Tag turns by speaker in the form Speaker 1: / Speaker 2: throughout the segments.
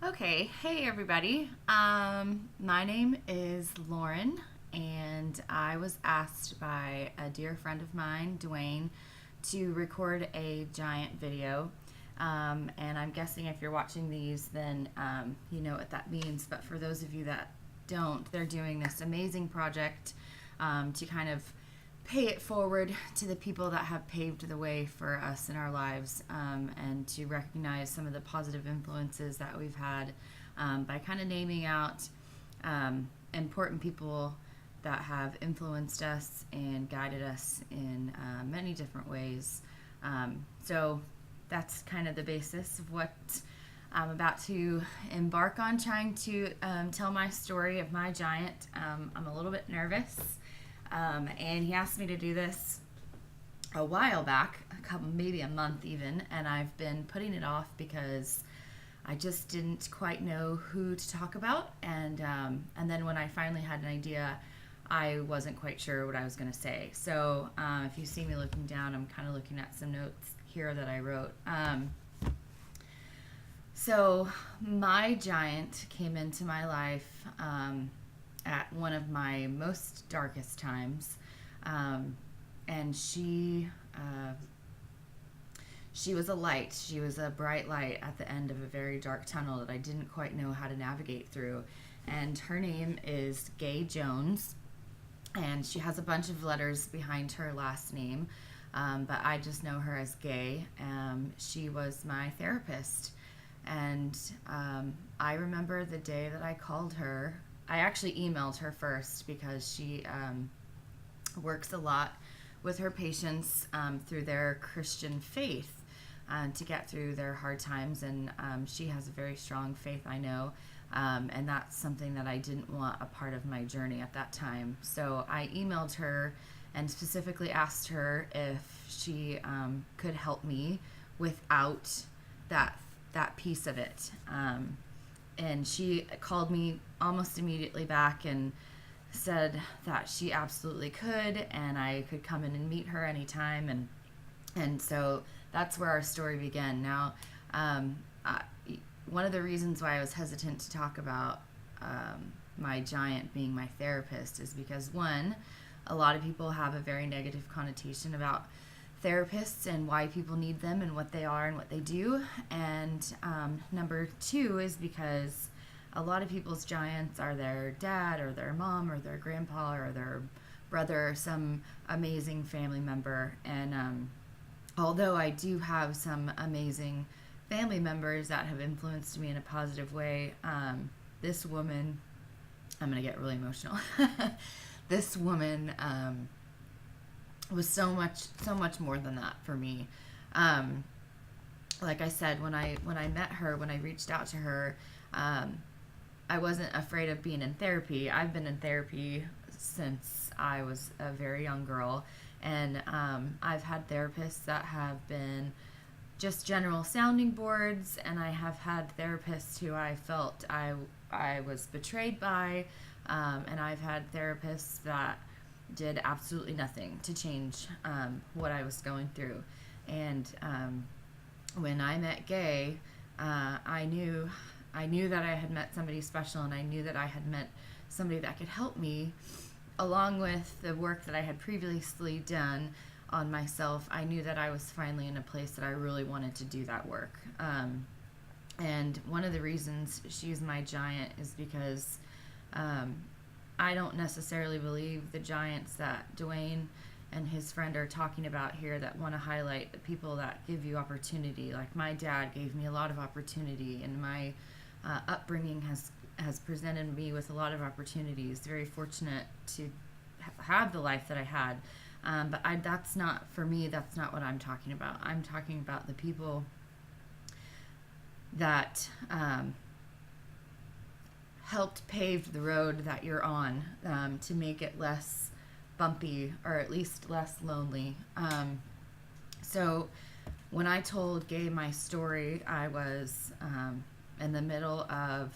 Speaker 1: Okay, hey everybody. My name is Lauren, and I was asked by a dear friend of mine, Dwayne, to record a giant video. And I'm guessing if you're watching these, then you know what that means. But for those of you that don't, they're doing this amazing project to kind of pay it forward to the people that have paved the way for us in our lives, and to recognize some of the positive influences that we've had by kind of naming out important people that have influenced us and guided us in many different ways. So that's kind of the basis of what I'm about to embark on, trying to tell my story of my giant. I'm a little bit nervous. And he asked me to do this a while back, maybe a month even, and I've been putting it off because I just didn't quite know who to talk about, and then when I finally had an idea, I wasn't quite sure what I was going to say. So if you see me looking down, I'm kind of looking at some notes here that I wrote. So my giant came into my life at one of my most darkest times, and she was a light. She was a bright light at the end of a very dark tunnel that I didn't quite know how to navigate through. And her name is Gaye Jones, and she has a bunch of letters behind her last name, but I just know her as Gaye. She was my therapist, and I remember the day that I called her. I actually emailed her first because she works a lot with her patients through their Christian faith to get through their hard times, and she has a very strong faith, I know, and that's something that I didn't want a part of my journey at that time. So I emailed her and specifically asked her if she could help me without that piece of it. And she called me almost immediately back and said that she absolutely could, and I could come in and meet her anytime. And so that's where our story began. Now, one of the reasons why I was hesitant to talk about my giant being my therapist is because, one, a lot of people have a very negative connotation about therapists and why people need them and what they are and what they do. And number two is because a lot of people's giants are their dad or their mom or their grandpa or their brother or some amazing family member. And although I do have some amazing family members that have influenced me in a positive way, this woman, I'm going to get really emotional. This woman was so much more than that for me. Like I said, when I met her, when I reached out to her, I wasn't afraid of being in therapy. I've been in therapy since I was a very young girl, and I've had therapists that have been just general sounding boards, and I have had therapists who I felt I was betrayed by, and I've had therapists that did absolutely nothing to change what I was going through. And when I met Gaye, I knew that I had met somebody special, and I knew that I had met somebody that could help me, along with the work that I had previously done on myself. I knew that I was finally in a place that I really wanted to do that work. And one of the reasons she's my giant is because I don't necessarily believe the giants that Dwayne and his friend are talking about here, that want to highlight the people that give you opportunity. Like my dad gave me a lot of opportunity, and my upbringing has presented me with a lot of opportunities. Very fortunate to have the life that I had. But that's not, for me, that's not what I'm talking about. I'm talking about the people that helped pave the road that you're on, to make it less bumpy, or at least less lonely. So when I told Gaye my story, I was in the middle of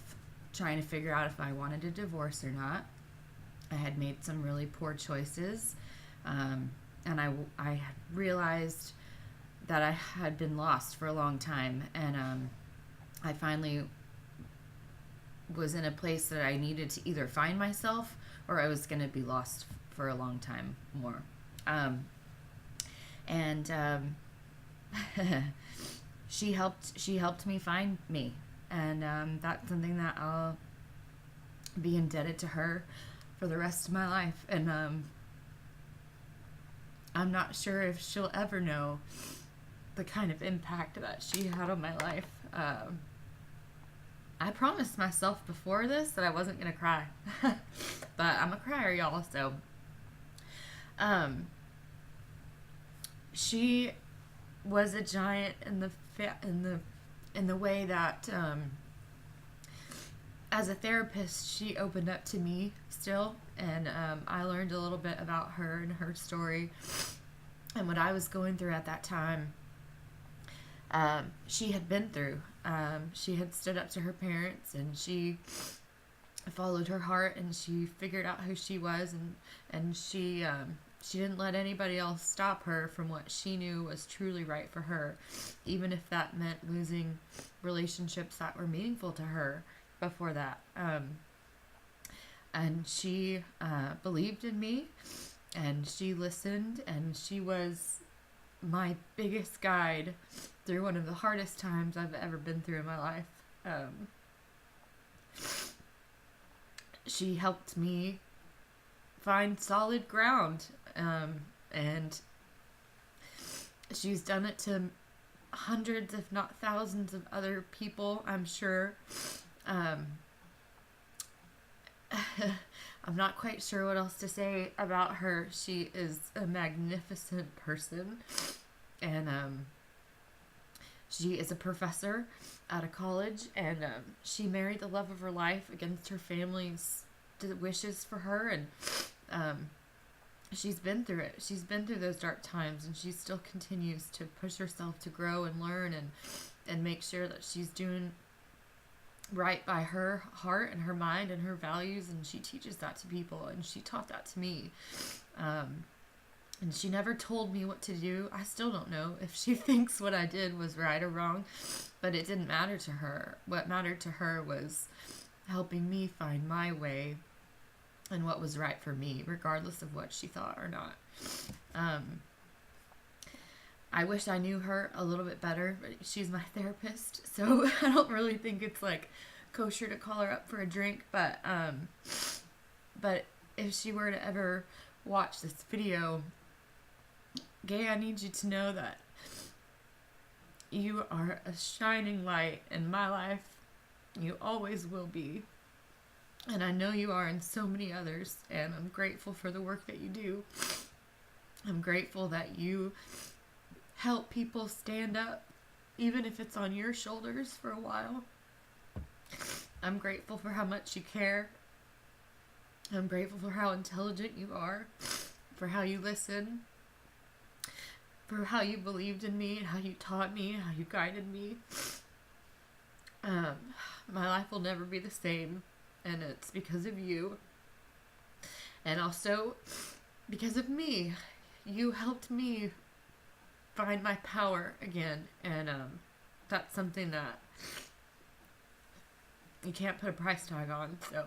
Speaker 1: trying to figure out if I wanted a divorce or not. I had made some really poor choices, and I had realized that I had been lost for a long time, and I finally was in a place that I needed to either find myself or I was going to be lost for a long time more. And she helped me find me, and that's something that I'll be indebted to her for the rest of my life. And I'm not sure if she'll ever know the kind of impact that she had on my life. I promised myself before this that I wasn't gonna cry, but I'm a crier, y'all. So, she was a giant in the way that, as a therapist, she opened up to me still, and I learned a little bit about her and her story and what I was going through at that time. She had been through. She had stood up to her parents, and she followed her heart, and she figured out who she was, and she didn't let anybody else stop her from what she knew was truly right for her, even if that meant losing relationships that were meaningful to her before that. And she believed in me, and she listened, and she was my biggest guide through one of the hardest times I've ever been through in my life. She helped me find solid ground, and she's done it to hundreds, if not thousands, of other people, I'm sure. I'm not quite sure what else to say about her. She is a magnificent person, and she is a professor at a college, and she married the love of her life against her family's wishes for her, and she's been through it. She's been through those dark times, and she still continues to push herself to grow and learn and make sure that she's doing right by her heart and her mind and her values, and she teaches that to people, and she taught that to me. And she never told me what to do. I still don't know if she thinks what I did was right or wrong, but it didn't matter to her. What mattered to her was helping me find my way and what was right for me, regardless of what she thought or not. I wish I knew her a little bit better, but she's my therapist, so I don't really think it's like kosher to call her up for a drink. But if she were to ever watch this video, Gaye, I need you to know that you are a shining light in my life. You always will be. And I know you are in so many others, and I'm grateful for the work that you do. I'm grateful that you help people stand up, even if it's on your shoulders for a while. I'm grateful for how much you care. I'm grateful for how intelligent you are, for how you listen, for how you believed in me, how you taught me, how you guided me. My life will never be the same, and it's because of you. And also because of me. You helped me find my power again, and that's something that you can't put a price tag on. So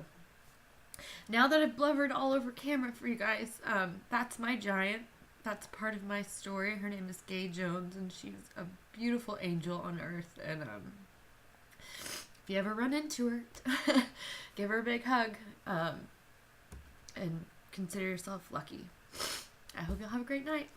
Speaker 1: now that I've blubbered all over camera for you guys, that's my giant. That's part of my story. Her name is Gaye Jones, and she's a beautiful angel on earth. And if you ever run into her, give her a big hug, and consider yourself lucky. I hope you'll have a great night.